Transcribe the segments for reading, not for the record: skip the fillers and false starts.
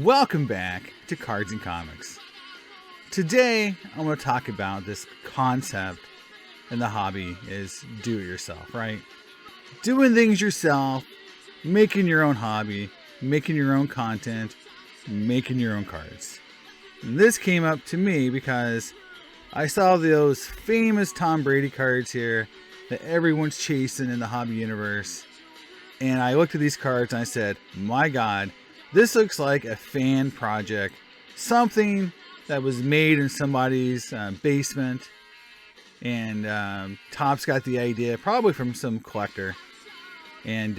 Welcome back to Cards and Comics. Today, I'm going to talk about this concept in the hobby is do it yourself, right? Doing things yourself, making your own hobby, making your own content, making your own cards. And this came up to me because I saw those famous Tom Brady cards here that everyone's chasing in the hobby universe. And I looked at these cards and I said, my God, this looks like a fan project. Something that was made in somebody's basement. And Topps got the idea, probably from some collector. And,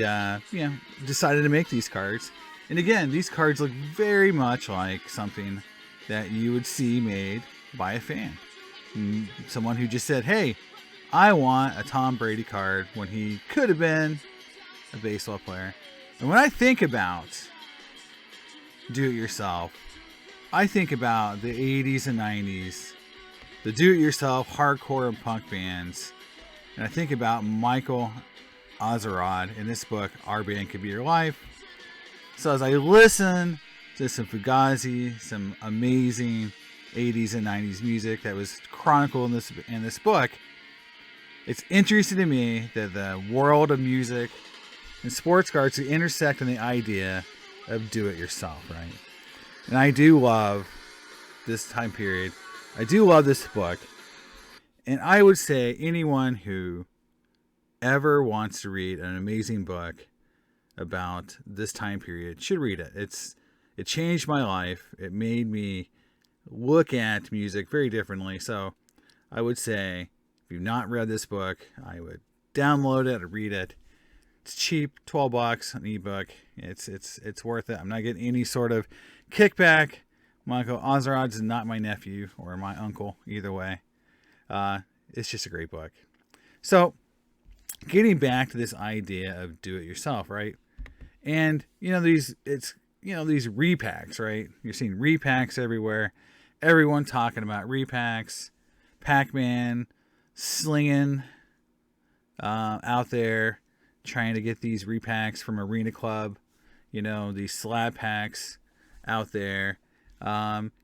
decided to make these cards. And again, these cards look very much like something that you would see made by a fan. Someone who just said, hey, I want a Tom Brady card when he could have been a baseball player. And when I think about do-it-yourself, I think about the 80s and 90s, the do-it-yourself hardcore and punk bands. And I think about Michael Azerrad in this book, Our Band Could Be Your Life. So as I listen to some Fugazi, some amazing 80s and 90s music that was chronicled in this book, it's interesting to me that the world of music and sports cards intersect in the idea of do-it-yourself, right? And I do love this time period. I do love this book. And I would say anyone who ever wants to read an amazing book about this time period should read it. It changed my life. It made me look at music very differently. So I would say if you've not read this book, I would download it or read it. It's cheap, $12 an ebook. It's worth it. I'm not getting any sort of kickback. Michael Azerrad is not my nephew or my uncle, either way. It's just a great book. So, getting back to this idea of do it yourself, right? And these repacks, right? You're seeing repacks everywhere. Everyone talking about repacks. Pac-Man slinging out there, trying to get these repacks from Arena Club. These slab packs out there.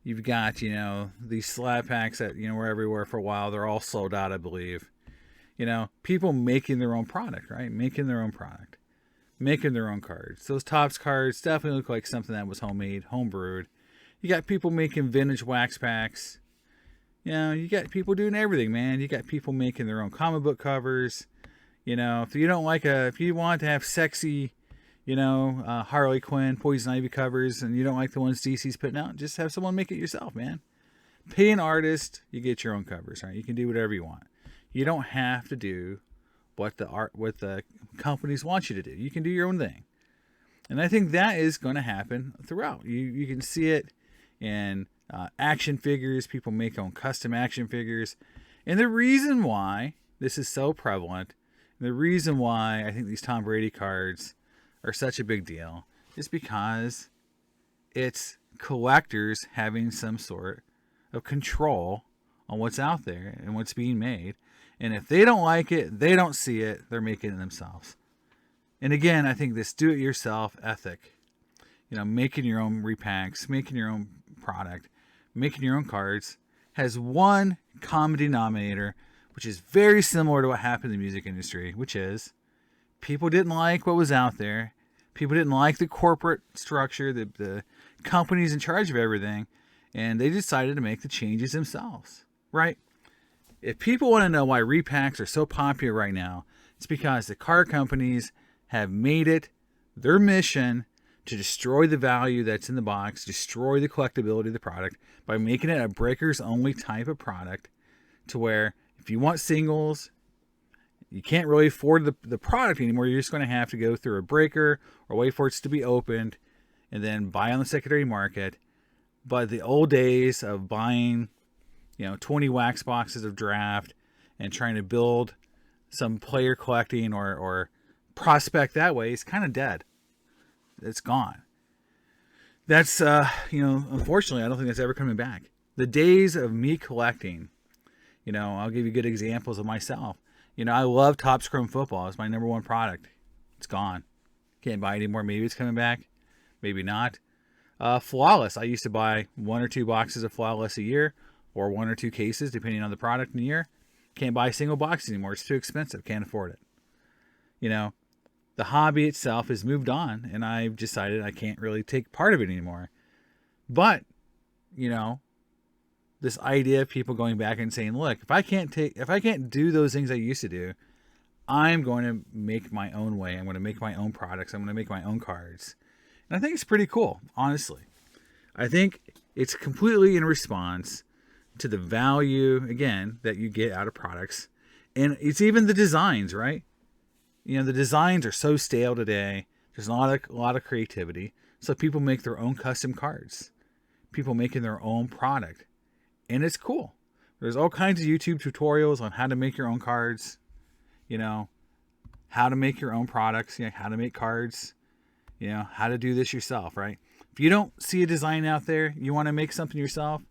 You've got, these slab packs that, were everywhere for a while. They're all sold out, I believe. People making their own product, right? Making their own product. Making their own cards. Those Topps cards definitely look like something that was homemade, homebrewed. You got people making vintage wax packs. You got people doing everything, man. You got people making their own comic book covers. If you want to have sexy, Harley Quinn, Poison Ivy covers, and you don't like the ones DC's putting out, just have someone make it yourself, man. Pay an artist, you get your own covers, right? You can do whatever you want. You don't have to do what the companies want you to do. You can do your own thing. And I think that is going to happen throughout. You can see it in action figures. People make their own custom action figures. And the reason why this is so prevalent, and the reason why I think these Tom Brady cards are such a big deal, is because it's collectors having some sort of control on what's out there and what's being made. And if they don't like it, they don't see it, they're making it themselves. And again, I think this do-it-yourself ethic, making your own repacks, making your own product, making your own cards, has one common denominator, which is very similar to what happened in the music industry, which is people didn't like what was out there. People didn't like the corporate structure, the companies in charge of everything, and they decided to make the changes themselves, right? If people want to know why repacks are so popular right now, it's because the card companies have made it their mission to destroy the value that's in the box, destroy the collectability of the product by making it a breakers only type of product, to where if you want singles, you can't really afford the product anymore. You're just going to have to go through a breaker or wait for it to be opened and then buy on the secondary market. But the old days of buying 20 wax boxes of draft and trying to build some player collecting or prospect that way is kind of dead. It's gone. That's, unfortunately, I don't think that's ever coming back. The days of me collecting, I'll give you good examples of myself. I love Topps Chrome Football. It's my number one product. It's gone. Can't buy it anymore. Maybe it's coming back. Maybe not. Flawless. I used to buy 1 or 2 boxes of Flawless a year, or 1 or 2 cases, depending on the product in the year. Can't buy a single box anymore. It's too expensive. Can't afford it. You know, the hobby itself has moved on, and I've decided I can't really take part of it anymore. But, you know, this idea of people going back and saying, look, if I can't do those things I used to do, I'm going to make my own way. I'm going to make my own products. I'm going to make my own cards. And I think it's pretty cool, honestly. I think it's completely in response to the value, again, that you get out of products. And it's even the designs, right? You know, the designs are so stale today. There's a lot of creativity. So people make their own custom cards. People making their own product. And it's cool. There's all kinds of YouTube tutorials on how to make your own cards. You know, how to make your own products. You know, how to make cards. You know, how to do this yourself, right? If you don't see a design out there, you want to make something yourself,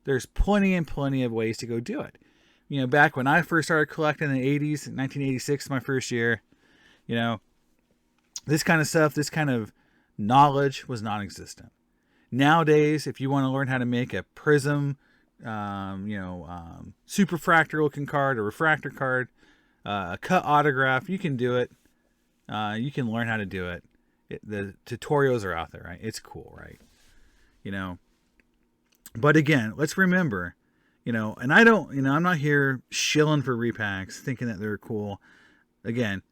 there's plenty and plenty of ways to go do it. You know, back when I first started collecting in the 80s, 1986, my first year, you know, this kind of stuff, this kind of knowledge was non-existent. Nowadays, if you want to learn how to make a prism, superfractor looking card, a refractor card, a cut autograph, you can do it. You can learn how to do it. The tutorials are out there, right? It's cool, right? You know, but again, let's remember, you know, and I'm not here shilling for repacks, thinking that they're cool. Again,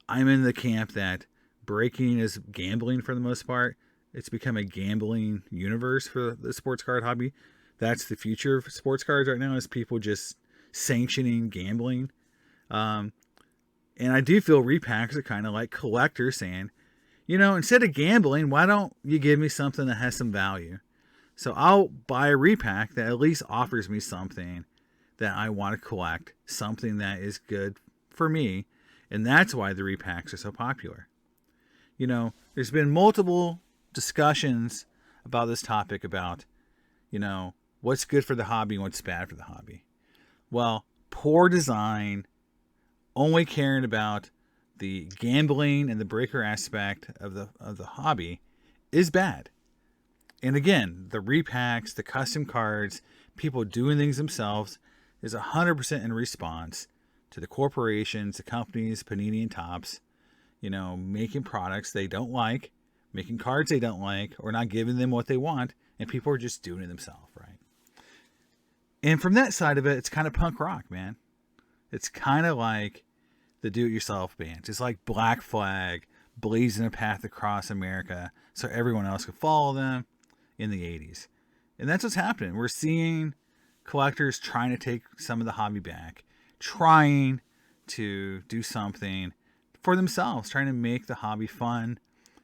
I'm in the camp that breaking is gambling for the most part. It's become a gambling universe for the sports card hobby. That's the future of sports cards right now, is people just sanctioning gambling. And I do feel repacks are kind of like collectors saying, you know, instead of gambling, why don't you give me something that has some value? So I'll buy a repack that at least offers me something that I want to collect, something that is good for me. And that's why the repacks are so popular. You know, there's been multiple discussions about this topic about, you know, what's good for the hobby and what's bad for the hobby. Well, poor design, only caring about the gambling and the breaker aspect of the hobby is bad. And again, the repacks, the custom cards, people doing things themselves is 100% in response to the corporations, the companies, Panini and Topps, you know, making products they don't like, making cards they don't like, or not giving them what they want, and people are just doing it themselves, right? And from that side of it, it's kind of punk rock, man. It's kind of like the do-it-yourself bands. It's like Black Flag blazing a path across America so everyone else could follow them in the 80s. And that's what's happening. We're seeing collectors trying to take some of the hobby back, trying to do something for themselves, trying to make the hobby fun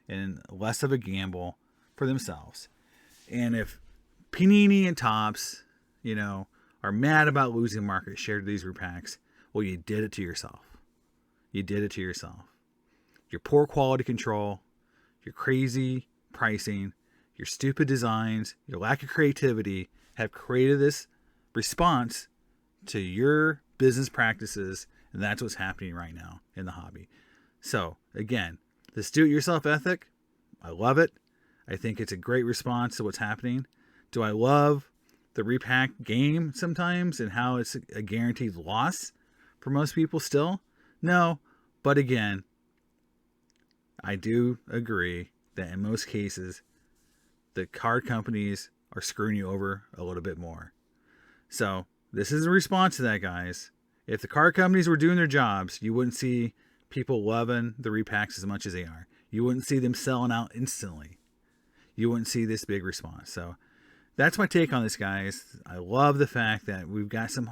and less of a gamble for themselves. And if Panini and Topps, you know, are mad about losing market share to these repacks, well, you did it to yourself. You did it to yourself. Your poor quality control, your crazy pricing, your stupid designs, your lack of creativity have created this response to your business practices, and that's what's happening right now in the hobby. So, again, this do-it-yourself ethic, I love it. I think it's a great response to what's happening. Do I love the repack game sometimes and how it's a guaranteed loss for most people still? No, but again, I do agree that in most cases, the card companies are screwing you over a little bit more. So this is a response to that, guys. If the card companies were doing their jobs, you wouldn't see people loving the repacks as much as they are. You wouldn't see them selling out instantly. You wouldn't see this big response. So that's my take on this, guys. I love the fact that we've got some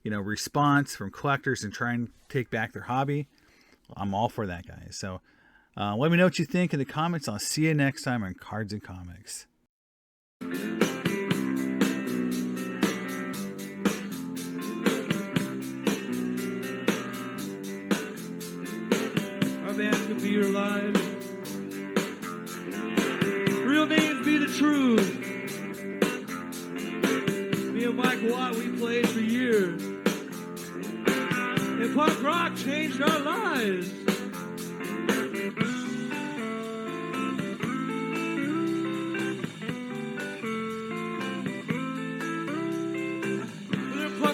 response from collectors and trying to take back their hobby. I'm all for that, guys. So let me know what you think in the comments. I'll see you next time on Cards and Comics. Our band could be your life. Real names be the truth. Me and Mike Watt, we played for years. And punk rock changed our lives.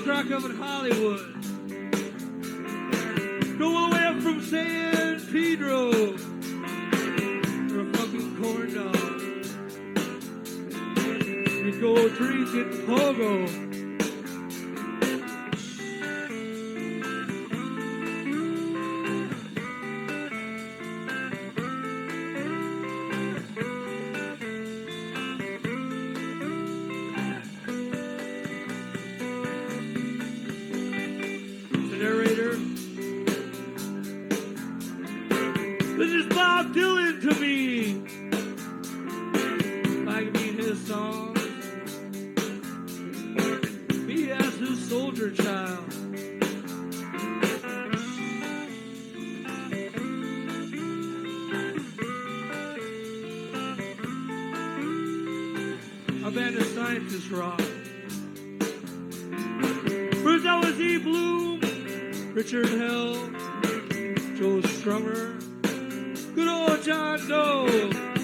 crack up in Hollywood. Go all the way up from San Pedro. For a fucking corn dog. You go drinking pogo. Narrator. This is Bob Dylan to me. If I could be his song, me as his soldier child. A band of scientists rock. First that was E. Bloom, Richard Hell, Joe Strummer, good old John Doe.